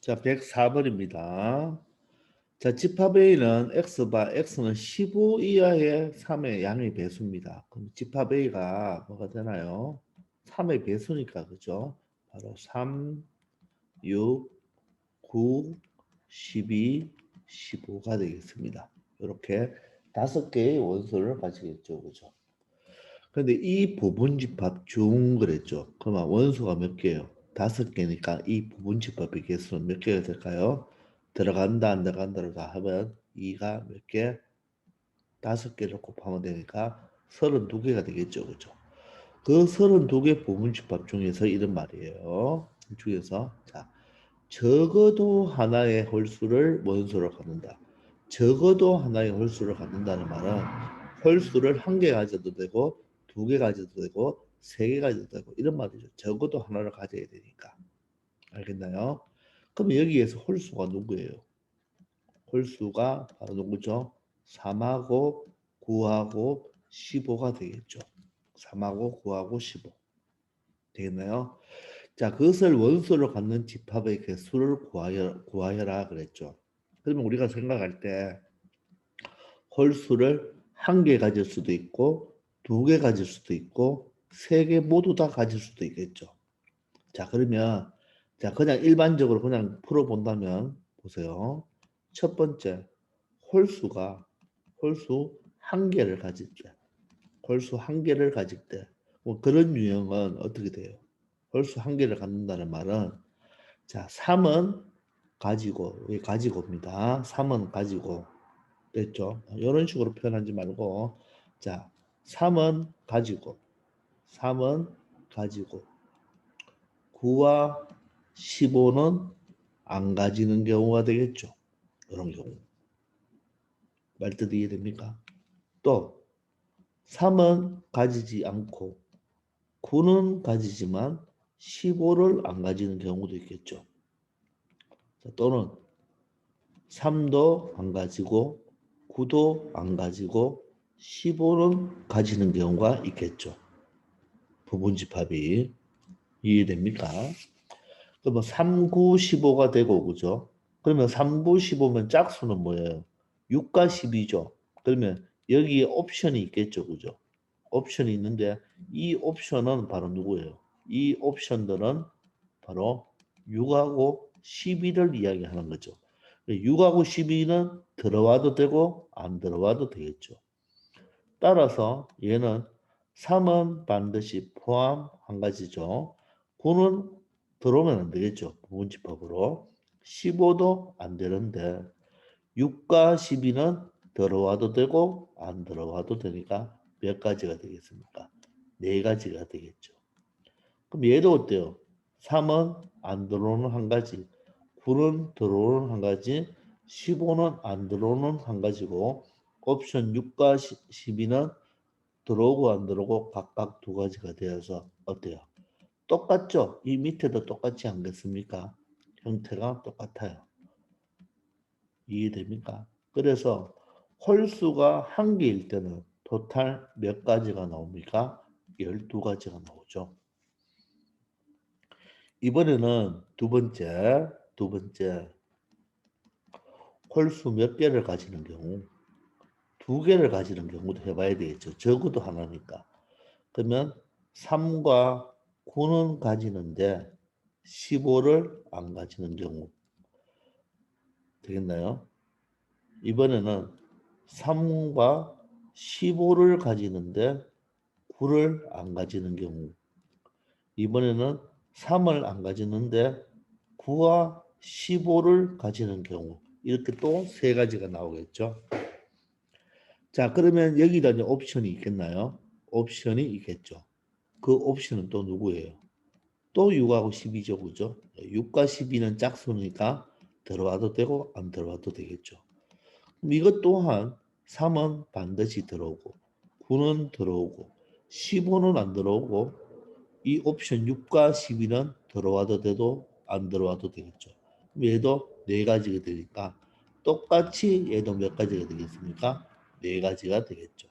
자, 104번입니다. 자, 집합 A는 X바 X는 15 이하의 3의 양의 배수입니다. 그럼 집합 A가 뭐가 되나요? 3의 배수니까 그죠? 바로 3, 6, 9, 12, 15가 되겠습니다. 이렇게 5개의 원소를 가지겠죠. 그죠? 그런데 이 부분집합 중 그랬죠. 그러면 원소가 몇 개예요? 5개니까 이 부분집합의 개수는 몇 개가 될까요? 들어간다 안 들어간다를 다 하면 2가 몇 개? 5개를 곱하면 되니까 32개가 되겠죠. 그죠? 그 32개 부분집합 중에서 이런 말이에요. 중에서 자, 적어도 하나의 홀수를 원소로 갖는다. 적어도 하나의 홀수를 갖는다는 말은 홀수를 한 개 가져도 되고 2개 가져도 되고 3개 가져도 되고 이런 말이죠. 적어도 하나를 가져야 되니까. 알겠나요? 그럼 여기에서 홀수가 누구예요? 홀수가 바로 누구죠? 3하고 9하고 15가 되겠죠. 3하고 9하고 15. 되겠나요? 자, 그것을 원소로 갖는 집합의 개수를 구하여라 그랬죠. 그러면 우리가 생각할 때 홀수를 한 개 가질 수도 있고 2개 가질 수도 있고 3개 모두 다 가질 수도 있겠죠. 자, 그러면 자, 그냥 일반적으로 그냥 풀어본다면 보세요. 첫 번째, 홀수가 홀수 한 개를 가질 때 홀수 한 개를 가질 때 뭐 그런 유형은 어떻게 돼요? 홀수 한 개를 갖는다는 말은 자, 3은 가지고, 왜 가지고입니다. 3은 가지고, 됐죠? 이런 식으로 표현하지 말고, 자, 3은 가지고, 3은 가지고, 9와 15는 안 가지는 경우가 되겠죠. 이런 경우. 말뜻 이해됩니까? 또, 3은 가지지 않고, 9는 가지지만 15를 안 가지는 경우도 있겠죠. 자, 또는 3도 안 가지고 9도 안 가지고 15는 가지는 경우가 있겠죠. 부분집합이 이해됩니까? 그러면 3, 9, 15가 되고 그죠? 그러면 3, 9, 15면 짝수는 뭐예요? 6과 12죠. 그러면 여기에 옵션이 있겠죠. 그죠? 옵션이 있는데 이 옵션은 바로 누구예요? 이 옵션들은 바로 6하고 12를 이야기하는 거죠. 6하고 12는 들어와도 되고 안 들어와도 되겠죠. 따라서 얘는 3은 반드시 포함 한 가지죠. 9는 들어오면 안 되겠죠. 부분집합으로. 15도 안 되는데 6과 12는 들어와도 되고 안 들어와도 되니까 몇 가지가 되겠습니까? 네 가지가 되겠죠. 그럼 얘도 어때요? 3은 안 들어오는 한 가지, 9는 들어오는 한 가지, 15는 안 들어오는 한 가지고 옵션 6과 12는 들어오고 안 들어오고 각각 두 가지가 되어서 어때요? 똑같죠? 이 밑에도 똑같지 않겠습니까? 형태가 똑같아요. 이해됩니까? 그래서 홀수가 한 개일 때는 토탈 몇 가지가 나옵니까? 12가지가 나오죠. 이번에는 두 번째 홀수 몇 개를 가지는 경우 2개를 가지는 경우도 해봐야 되겠죠. 적어도 하나니까. 그러면 3과 9는 가지는데 15를 안 가지는 경우 되겠나요? 이번에는 3과 15를 가지는데 9를 안 가지는 경우 이번에는 3을 안 가지는데 9와 15를 가지는 경우 이렇게 또 세 가지가 나오겠죠. 자, 그러면 여기다 이제 옵션이 있겠나요? 옵션이 있겠죠. 그 옵션은 또 누구예요? 또 6하고 12죠. 그죠? 6과 12는 짝수니까 들어와도 되고 안 들어와도 되겠죠. 그럼 이것 또한 3은 반드시 들어오고 9는 들어오고 15는 안 들어오고 이 옵션 6과 12는 들어와도 돼도 안 들어와도 되겠죠. 얘도 네 가지가 되니까 똑같이 얘도 몇 가지가 되겠습니까? 네 가지가 되겠죠.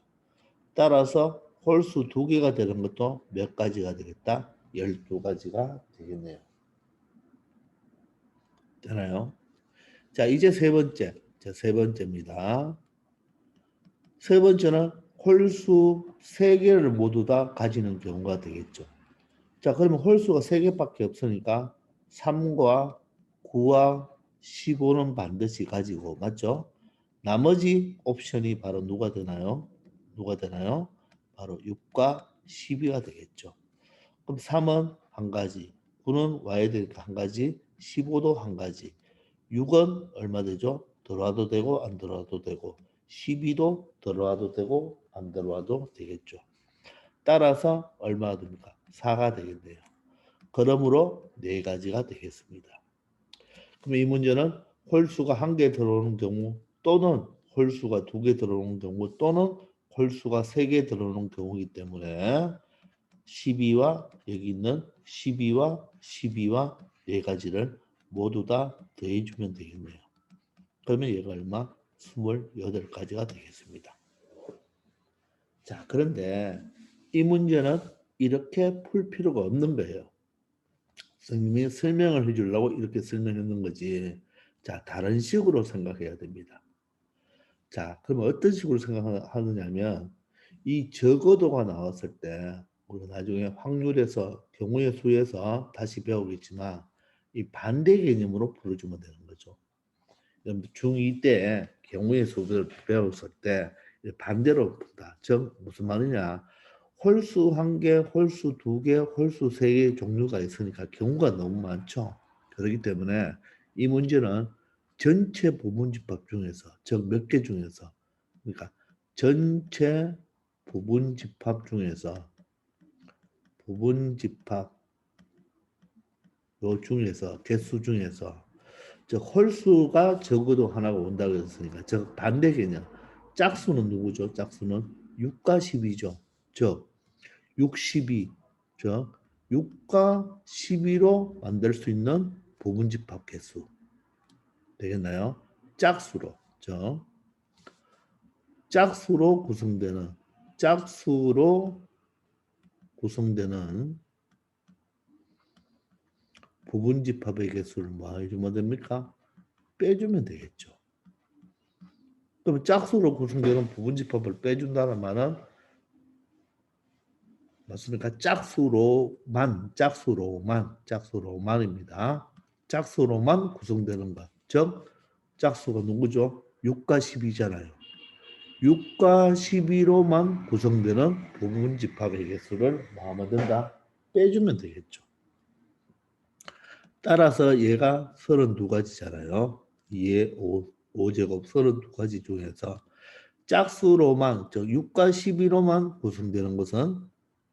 따라서 홀수 두 개가 되는 것도 몇 가지가 되겠다? 12가지가 되겠네요. 되나요? 자, 이제 세 번째. 자, 세 번째입니다. 세 번째는 홀수 세개를 모두 다 가지는 경우가 되겠죠. 자, 그러면 홀수가 세개밖에 없으니까 3과 9와 15는 반드시 가지고, 맞죠? 나머지 옵션이 바로 누가 되나요? 누가 되나요? 바로 6과 12가 되겠죠. 그럼 3은 한 가지, 9는 와야 되니까 한 가지, 15도 한 가지, 6은 얼마 되죠? 들어와도 되고 안 들어와도 되고, 12도 들어와도 되고 안 들어와도 되겠죠. 따라서 얼마가 됩니까? 4가 되겠네요. 그러므로 네 가지가 되겠습니다. 그럼 이 문제는 홀수가 한 개 들어오는 경우 또는 홀수가 두 개 들어오는 경우 또는 홀수가 세 개 들어오는 경우이기 때문에 12와 여기 있는 12와 12와 네 가지를 모두 다 더해주면 되겠네요. 그러면 얘가 얼마? 28가지가 되겠습니다. 자, 그런데 이 문제는 이렇게 풀 필요가 없는 거예요. 선생님이 설명을 해주려고 이렇게 설명했는 거지. 자, 다른 식으로 생각해야 됩니다. 자, 그러면 어떤 식으로 생각하느냐면 이 적어도가 나왔을 때 우리가 나중에 확률에서 경우의 수에서 다시 배우겠지만 이 반대 개념으로 풀어주면 되는 거죠. 중2 때 경우의 수를 배웠을 때 반대로 푼다. 즉 무슨 말이냐? 홀수 한 개, 홀수 두 개, 홀수 세 개의 종류가 있으니까 경우가 너무 많죠. 그렇기 때문에 이 문제는 전체 부분집합 중에서, 즉 몇 개 중에서, 그러니까 전체 부분집합 요 중에서 개수 중에서 즉 홀수가 적어도 하나가 온다고 했으니까 즉 반대 개념. 짝수는 누구죠? 짝수는 6과 10이죠. 즉 60이 즉 6과 12로 만들 수 있는 부분집합 개수 되겠나요? 짝수로 즉 짝수로 구성되는 짝수로 구성되는 부분집합의 개수를 뭐 해주면 됩니까? 빼주면 되겠죠. 그럼 짝수로 구성되는 부분집합을 빼준다는 말은 맞습니까? 짝수로만입니다. 짝수로만 구성되는 것. 즉 짝수가 누구죠? 6과 10이잖아요. 6과 12로만 구성되는 부분집합의 개수를 뭐 하면 된다? 빼주면 되겠죠. 따라서 얘가 32가지잖아요. 2의 5제곱 32가지 중에서 짝수로만, 즉 6과 12로만 구성되는 것은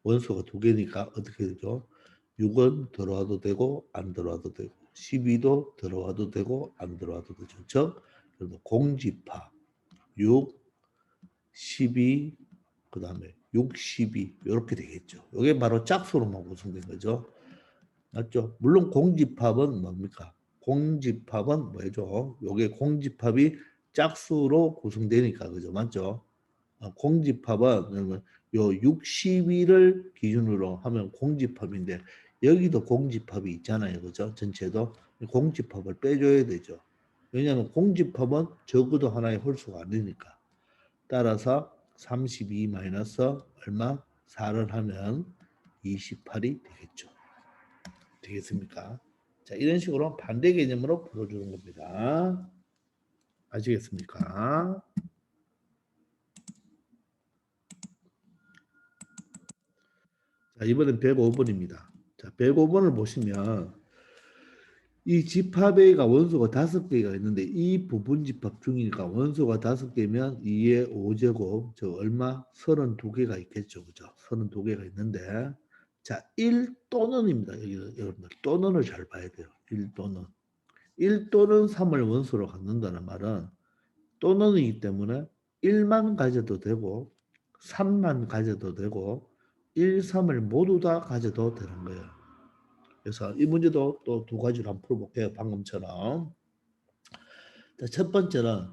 원소가 두 개니까 어떻게 되죠? 6은 들어와도 되고 안 들어와도 되고 12도 들어와도 되고 안 들어와도 되죠. 즉 공집합 6, 12, 그 다음에 6, 12 이렇게 되겠죠. 이게 바로 짝수로만 구성된 거죠. 맞죠? 물론 공집합은 뭡니까? 공집합은 뭐죠? 요게 공집합이 짝수로 구성되니까 그죠? 맞죠? 공집합은 요 60일을 기준으로 하면 공집합인데 여기도 공집합이 있잖아요. 그죠? 전체도 공집합을 빼줘야 되죠. 왜냐하면 공집합은 적어도 하나의 홀수가 아니니까. 따라서 32 마이너스 얼마? 4를 하면 28이 되겠죠. 되겠습니까? 자, 이런 식으로 반대 개념으로 풀어주는 겁니다. 아시겠습니까? 자, 이번엔 105번입니다. 자, 105번을 보시면 이 집합A가 원소가 5개가 있는데 이 부분 집합 중이니까 원소가 5개면 2의 5제곱 저 얼마? 32개가 있겠죠. 그죠? 32개가 있는데 자, 1 또는입니다. 여러분들 또는을 잘 봐야 돼요. 1 또는 1 또는 3을 원소로 갖는다는 말은 또는이기 때문에 1만 가져도 되고 3만 가져도 되고 1, 3을 모두 다 가져도 되는 거예요. 그래서 이 문제도 또 두 가지로 한번 풀어볼게요. 방금처럼. 첫 번째는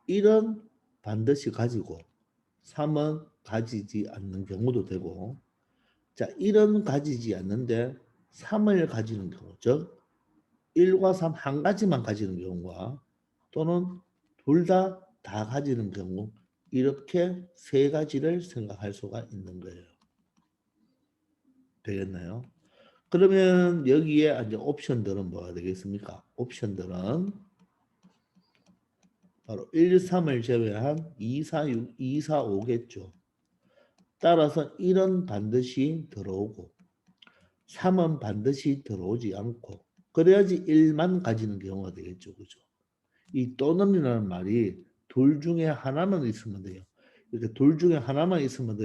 1은 반드시 가지고 3은 가지지 않는 경우도 되고 자 1은 가지지 않는데 3을 가지는 경우 즉 1과 3 한 가지만 가지는 경우와 또는 둘 다 가지는 경우 이렇게 세 가지를 생각할 수가 있는 거예요. 되겠나요? 그러면 여기에 이제 옵션들은 뭐가 되겠습니까? 옵션들은 바로 1, 3을 제외한 2, 4, 6, 2, 4, 5겠죠. 따라서 1은 반드시 들어오고 3은 반드시 들어오지 않고 그래야지 1만 가지는 경우가 되겠죠. 그죠? 이 또는이라는 말이 둘 중에 하나만 있으면 돼요. 이렇게 둘 중에 하나만 있으면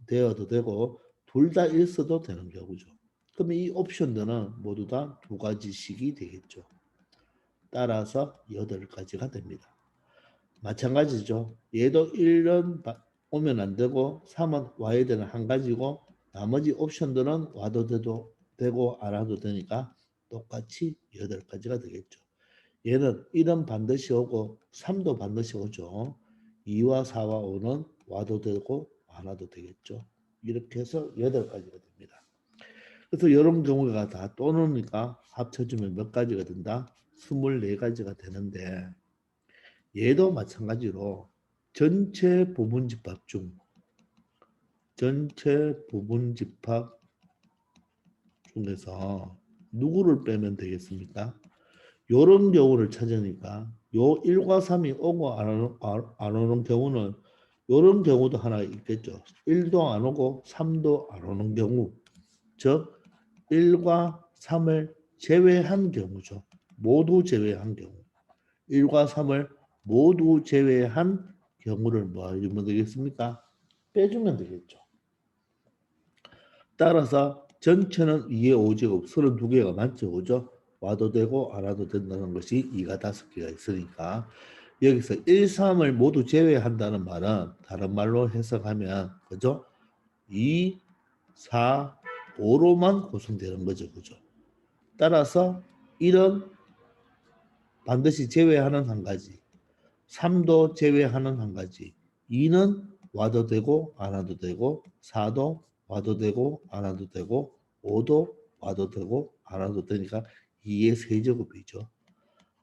되어도 되고 둘 다 있어도 되는 경우죠. 그러면 이 옵션들은 모두 다 두 가지씩이 되겠죠. 따라서 8가지가 됩니다. 마찬가지죠. 얘도 1은 오면 안 되고 3은 와야 되는 한 가지고 나머지 옵션들은 와도 되고 안 와도 되니까 똑같이 8가지가 되겠죠. 얘는 1은 반드시 오고 3도 반드시 오죠. 2와 4와 5는 와도 되고 안 와도 되겠죠. 이렇게 해서 8가지가 됩니다. 그래서 이런 경우가 다 또는니까 합쳐주면 몇 가지가 된다? 24가지가 되는데 얘도 마찬가지로 전체 부분집합 중 전체 부분집합 중에서 누구를 빼면 되겠습니까? 요런 경우를 찾으니까 요 1과 3이 오고 안 오는 경우는 요런 경우도 하나 있겠죠. 1도 안 오고 3도 안 오는 경우 즉 1과 3을 제외한 경우죠. 모두 제외한 경우 1과 3을 모두 제외한 경우를 뭐 하면 되겠습니까? 빼주면 되겠죠. 따라서 전체는 2의 5제곱 32개가 맞죠. 그죠? 와도 되고 안 와도 된다는 것이 2가 5개가 있으니까 여기서 1, 3을 모두 제외한다는 말은 다른 말로 해석하면 그죠? 2, 4, 5로만 구성되는 거죠. 그죠? 따라서 1은 반드시 제외하는 한 가지 3도 제외하는 한 가지 2는 와도 되고 안 와도 되고 4도 와도 되고 안 와도 되고 5도 와도 되고 안 와도 되니까 2의 세제곱이죠.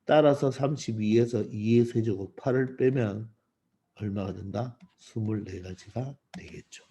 따라서 32에서 2의 세제곱 8을 빼면 얼마가 된다? 24가지가 되겠죠.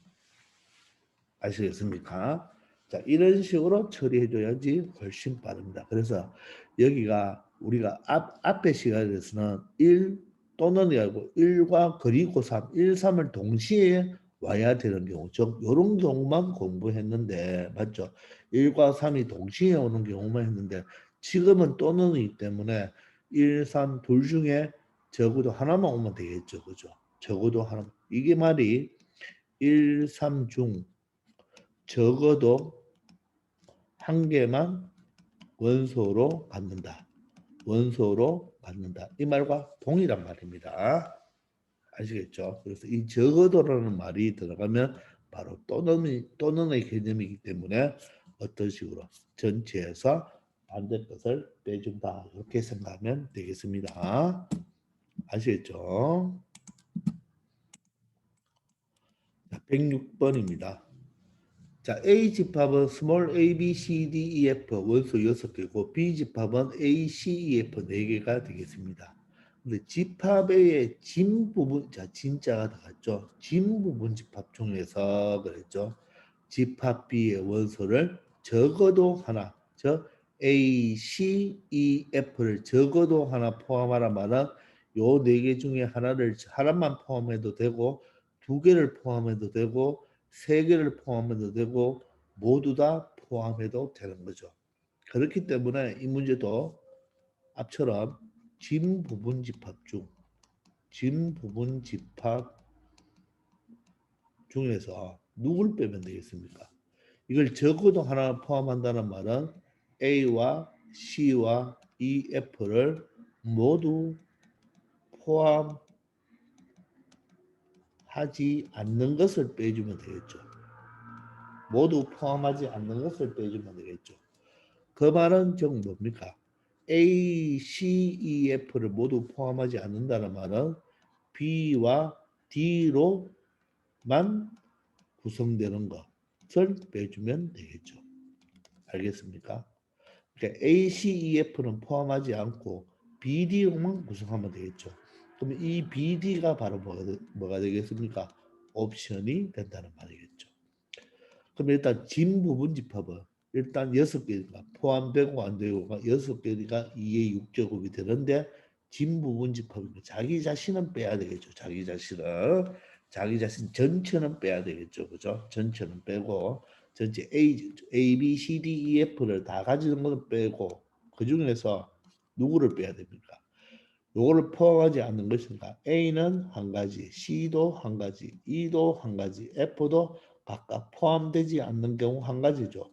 아시겠습니까? 자, 이런 식으로 처리해줘야지 훨씬 빠릅니다. 그래서 여기가 우리가 앞의 시간에서는 1 또는 아니고 1과 그리고 3, 1, 3을 동시에 와야 되는 경우, 즉 이런 경우만 공부했는데 맞죠? 1과 3이 동시에 오는 경우만 했는데 지금은 또는이기 때문에 1, 3 둘 중에 적어도 하나만 오면 되겠죠. 그죠? 적어도 하나. 이게 말이 1, 3 중 적어도 한 개만 원소로 갖는다. 원소로 갖는다. 이 말과 동일한 말입니다. 아시겠죠? 그래서 이 적어도라는 말이 들어가면 바로 또는의 개념이기 때문에 어떤 식으로 전체에서 반대 것을 빼준다. 이렇게 생각하면 되겠습니다. 아시겠죠? 106번입니다. 자, A 집합은 small a, b, c, d, e, f 원소 6개고 B 집합은 a, c, e, f 4개가 되겠습니다. 근데 집합 A의 진 부분, 자, 진짜가 나갔죠. 진 부분 집합 중에서 그랬죠. 집합 B의 원소를 적어도 하나, 즉 A, C, E, F를 적어도 하나 포함하라 말은 요 4개 중에 하나만 포함해도 되고 2개를 포함해도 되고 3개를 포함해도 되고 모두 다 포함해도 되는 거죠. 그렇기 때문에 이 문제도 앞처럼 진 부분 집합 중에서 누굴 빼면 되겠습니까? 이걸 적어도 하나 포함한다는 말은 A와 C와 EF를 모두 포함하지 않는 것을 빼주면 되겠죠. 모두 포함하지 않는 것을 빼주면 되겠죠. 그 말은 즉 뭡니까? A, C, E, F를 모두 포함하지 않는다는 말은 B와 D로만 구성되는 것을 빼주면 되겠죠. 알겠습니까? 그러니까 A, C, E, F는 포함하지 않고 BD만 구성하면 되겠죠. 그럼 이 BD가 바로 뭐가 되겠습니까? 옵션이 된다는 말이겠죠. 그럼 일단 진 부분 집합은 일단 6개니까 포함되고 안 되고가 6개니까 2의 6제곱이 되는데 진 부분 집합이고 자기 자신은 빼야 되겠죠. 자기 자신 전체는 빼야 되겠죠. 그죠? 전체는 빼고 전체 A, B, C, D, E, F를 다 가지는 것은 빼고 그 중에서 누구를 빼야 됩니까? 요거를 포함하지 않는 것인가? A는 한 가지, C도 한 가지, E도 한 가지, F도 각각 포함되지 않는 경우 한 가지죠.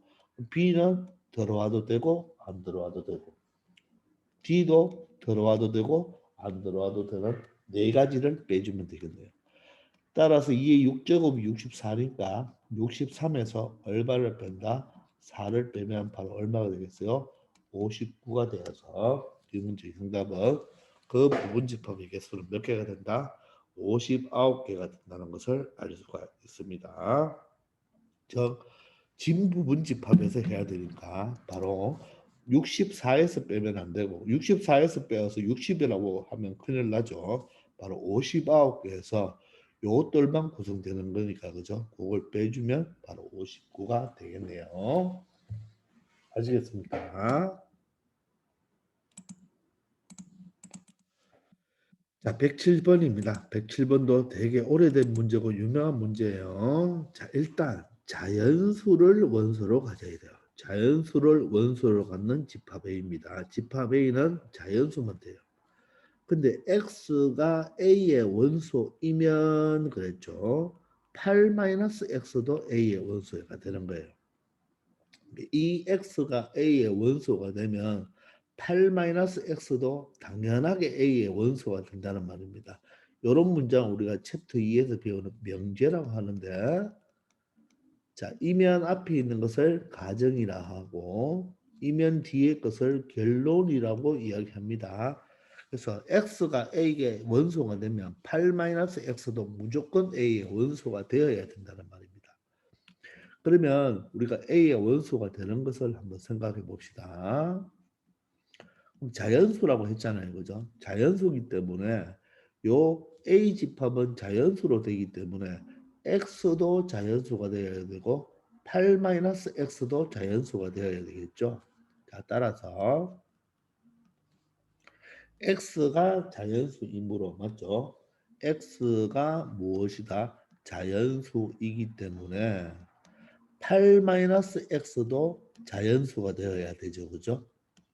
B는 들어와도 되고 안 들어와도 되고 D도 들어와도 되고 안 들어와도 되는 네 가지를 빼주면 되겠네요. 따라서 2의 6제곱이 64니까 63에서 얼마를 뺀다? 4를 빼면 바로 얼마가 되겠어요? 59가 되어서 이 문제의 정답은 그 부분 집합의 개수는 몇 개가 된다? 59개가 된다는 것을 알 수가 있습니다. 즉 진 부분 집합에서 해야 되니까 바로 64에서 빼면 안 되고 64에서 빼서 60이라고 하면 큰일 나죠. 바로 59개에서 요것들만 구성되는 거니까 그죠? 그걸 빼주면 바로 59가 되겠네요. 아시겠습니까? 자, 107번입니다. 107번도 되게 오래된 문제고 유명한 문제예요. 자, 일단 자연수를 원소로 가져야 돼요. 자연수를 원소로 갖는 집합A입니다. 집합A는 자연수만 돼요. 근데 X가 A의 원소이면 그랬죠. 8-X도 A의 원소가 되는 거예요. 이 X가 A의 원소가 되면 8-X도 당연하게 A의 원소가 된다는 말입니다. 이런 문장 우리가 챕터 2에서 배우는 명제라고 하는데 자, 이면 앞에 있는 것을 가정이라 하고 이면 뒤에 것을 결론이라고 이야기합니다. 그래서 X가 A의 원소가 되면 8-X도 무조건 A의 원소가 되어야 된다는 말입니다. 그러면 우리가 A의 원소가 되는 것을 한번 생각해 봅시다. 자연수라고 했잖아요. 그죠? 자연수기 때문에 요 A 집합은 자연수로 되기 때문에 X도 자연수가 되어야 되고 8-X도 자연수가 되어야 되겠죠. 자, 따라서 X가 자연수이므로 맞죠? X가 무엇이다? 자연수이기 때문에 8-X도 자연수가 되어야 되죠. 그죠?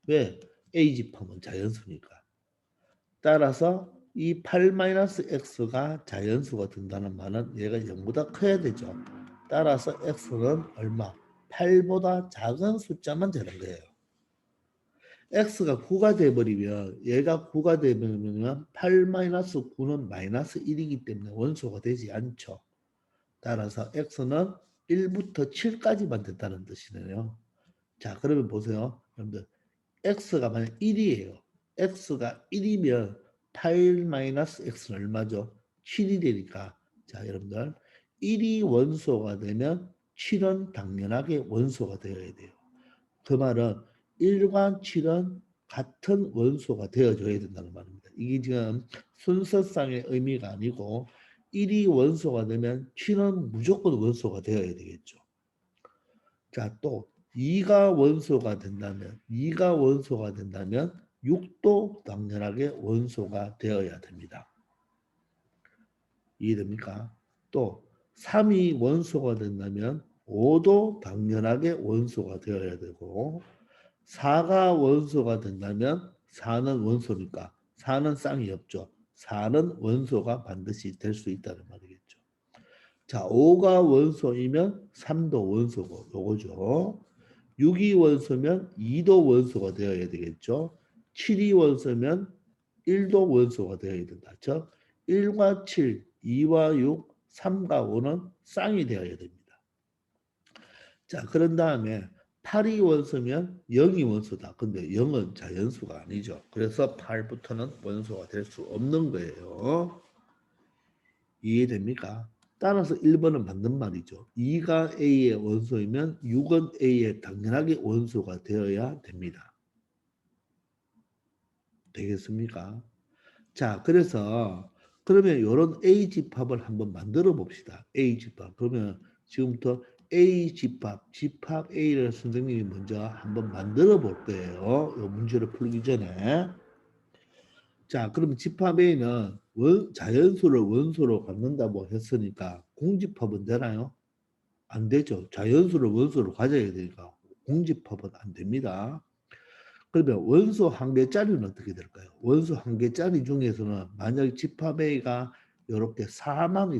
왜? A 집합은 자연수니까. 따라서 이 8-X가 자연수가 된다는 말은 얘가 0보다 커야 되죠. 따라서 X는 얼마? 8보다 작은 숫자만 되는 거예요. X가 9가 돼버리면 얘가 9가 되면 8-9는 -1이기 때문에 원소가 되지 않죠. 따라서 X는 1부터 7까지만 된다는 뜻이네요. 자, 그러면 보세요. 여러분들 X가 만약 1이에요. X가 1이면 8-X는 얼마죠? 7이 되니까 자, 여러분들 1이 원소가 되면 7은 당연하게 원소가 되어야 돼요. 그 말은 1과 7은 같은 원소가 되어줘야 된다는 말입니다. 이게 지금 순서상의 의미가 아니고 1이 원소가 되면 7은 무조건 원소가 되어야 되겠죠. 자, 또 2가 원소가 된다면 6도 당연하게 원소가 되어야 됩니다. 이해됩니까? 또 3이 원소가 된다면 5도 당연하게 원소가 되어야 되고 4가 원소가 된다면 4는 원소니까 4는 쌍이 없죠. 4는 원소가 반드시 될 수 있다는 말이겠죠. 자, 5가 원소이면 3도 원소고 요거죠. 6이 원소면 2도 원소가 되어야 되겠죠. 7이 원소면 1도 원소가 되어야 된다. 즉 1과 7, 2와 6, 3과 5는 쌍이 되어야 됩니다. 자, 그런 다음에 8이 원소면 0이 원소다. 근데 0은 자연수가 아니죠. 그래서 8부터는 원소가 될 수 없는 거예요. 이해됩니까? 따라서 1번은 맞는 말이죠. 2가 A의 원소이면 6은 A의 당연하게 원소가 되어야 됩니다. 되겠습니까? 자, 그래서 그러면 이런 A 집합을 한번 만들어 봅시다. A 집합. 그러면 지금부터 A 집합, 집합 A를 선생님이 먼저 한번 만들어 볼 거예요. 이 문제를 풀기 전에. 자, 그럼 집합 A는 자연수를 원소로 갖는다고 했으니까 공집합은 되나요? 안 되죠. 자연수를 원소로 가져야 되니까 공집합은 안 됩니다. 그러면 원소 한 개짜리는 어떻게 될까요? 원소 한 개짜리 중에서는 만약 집합 A가 이렇게 4만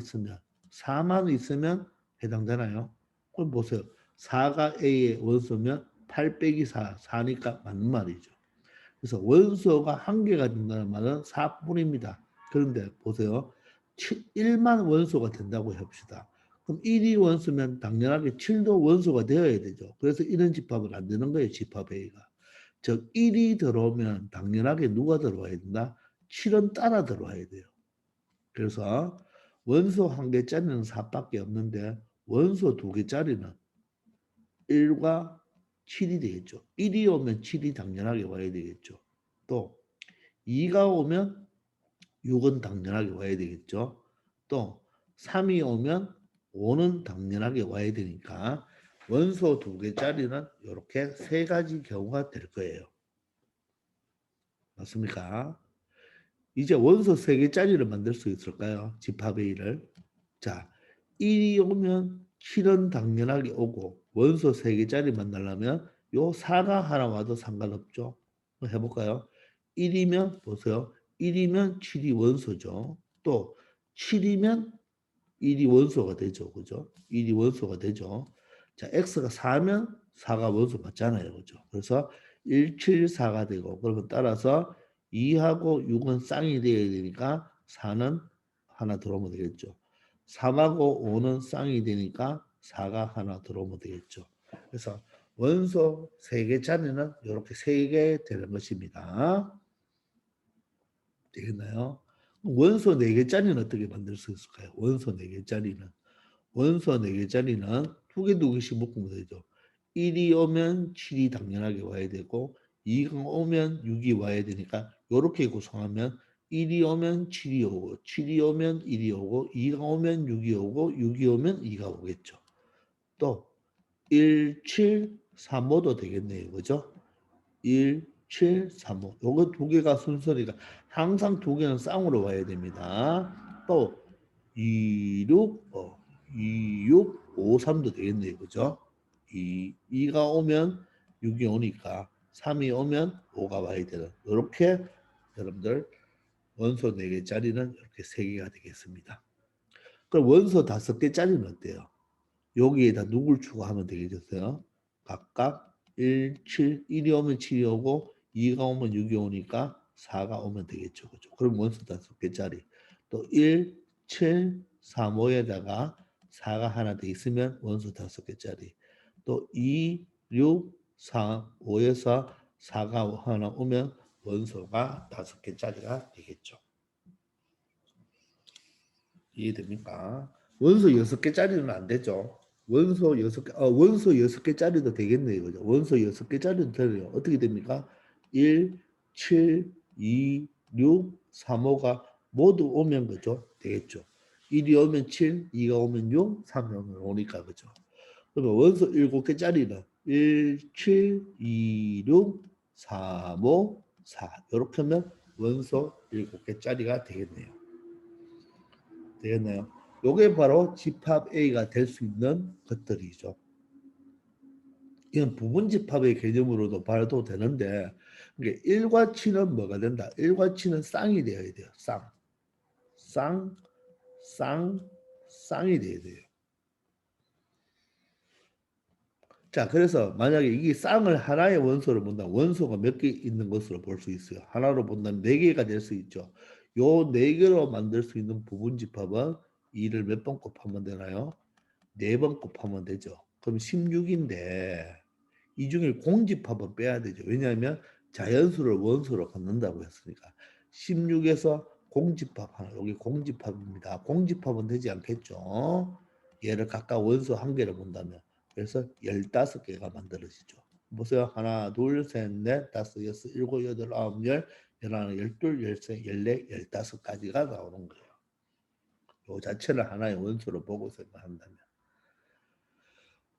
있으면 해당되나요? 그럼 보세요. 4가 A의 원소면 8 빼기 4, 4니까 맞는 말이죠. 그래서 원소가 한 개가 된다는 말은 4뿐입니다. 그런데 보세요. 1만 원소가 된다고 해봅시다. 그럼 1이 원소면 당연하게 7도 원소가 되어야 되죠. 그래서 이런 집합은 안 되는 거예요. 집합 A가. 즉 1이 들어오면 당연하게 누가 들어와야 된다? 7은 따라 들어와야 돼요. 그래서 원소 한 개짜리는 4밖에 없는데 원소 두 개짜리는 1과 7이 되겠죠. 1이 오면 7이 당연하게 와야 되겠죠. 또 2가 오면 6은 당연하게 와야 되겠죠. 또 3이 오면 5는 당연하게 와야 되니까 원소 두 개짜리는 이렇게 세 가지 경우가 될 거예요. 맞습니까? 이제 원소 세 개짜리를 만들 수 있을까요? 집합 A를. 자, 1이 오면 7은 당연하게 오고 원소 세 개짜리 만나려면 요 4가 하나 와도 상관없죠. 한번 해볼까요? 1이면 보세요. 1이면 7이 원소죠. 또 7이면 1이 원소가 되죠. 그죠? 1이 원소가 되죠. 자, X가 4면 4가 원소 맞잖아요. 그죠? 그래서 1, 7, 4가 되고 그러면 따라서 2하고 6은 쌍이 되어야 되니까 4는 하나 들어오면 되겠죠. 3하고 5는 쌍이 되니까 4가 하나 들어오면 되겠죠. 그래서 원소 3개 자리는 이렇게 3개 되는 것입니다. 되겠나요? 원소 4개짜리는 어떻게 만들 수 있을까요? 원소 4개짜리는. 원소 4개짜리는 두 개씩 묶으면 되죠. 1이 오면 7이 당연하게 와야 되고 2가 오면 6이 와야 되니까 이렇게 구성하면 1이 오면 7이 오고 7이 오면 1이 오고 2가 오면 6이 오고 6이 오면 2가 오겠죠. 또 1, 7, 3, 5도 되겠네요. 그죠? 1, 7, 3, 5. 요거 두 개가 순서니까 항상 두 개는 쌍으로 와야 됩니다. 또 2, 6, 2, 6, 5, 3도 되겠네요. 그죠? 2가 오면 6이 오니까 3이 오면 5가 와야 되는 이렇게 여러분들 원소 4개짜리는 이렇게 3개가 되겠습니다. 그럼 원소 5개짜리는 어때요? 여기에다 누굴 추가하면 되겠어요? 각각 1, 7, 1이 오면 7이 오고 2가 오면 6이 오니까 4가 오면 되겠죠. 그죠? 그럼 원소 5개짜리. 또 1, 7, 3, 5에다가 4가 하나 더 있으면 원소 5개짜리. 또 2, 6, 4, 5에서 4가 하나 오면 원소가 5개짜리가 되겠죠. 이해됩니까? 원소 6개짜리는 안 되죠. 원소 6개, 원소 6개짜리도 되겠네요. 그죠? 원소 6개짜리도 되네요. 어떻게 됩니까? 1, 7, 2, 6, 3, 5가 모두 오면 그죠? 되겠죠. 1이 오면 7, 2가 오면 6, 3이 오면 5니까 그죠? 그러면 원소 7개짜리는 1, 7, 2, 6, 3, 5, 4 이렇게 하면 원소 7개짜리가 되겠네요. 되겠나요? 요게 바로 집합 A가 될 수 있는 것들이죠. 이건 부분 집합의 개념으로도 봐도 되는데 이게 1과 7은 뭐가 된다? 1과 7은 쌍이 되어야 돼요. 쌍. 쌍, 쌍, 쌍이 되어야 돼요. 자, 그래서 만약에 이게 쌍을 하나의 원소로 본다면 원소가 몇 개 있는 것으로 볼 수 있어요. 하나로 본다면 4개가 될 수 있죠. 요 4개로 만들 수 있는 부분 집합은 2를 몇 번 곱하면 되나요? 4번 곱하면 되죠. 그럼 16인데 이 중에 공집합은 빼야 되죠. 왜냐하면 자연수를 원소로 갖는다고 했으니까 16에서 공집합 하나, 여기 공집합입니다. 공집합은 되지 않겠죠. 얘를 각각 원소 한 개를 본다면 그래서 15개가 만들어지죠. 보세요. 하나, 둘, 셋, 넷, 다섯, 여섯, 일곱, 여덟, 아홉, 열, 열하나, 열둘, 열세, 열네, 15가지가 나오는 거예요. 요 자체를 하나의 원소로 보고 생각한다면.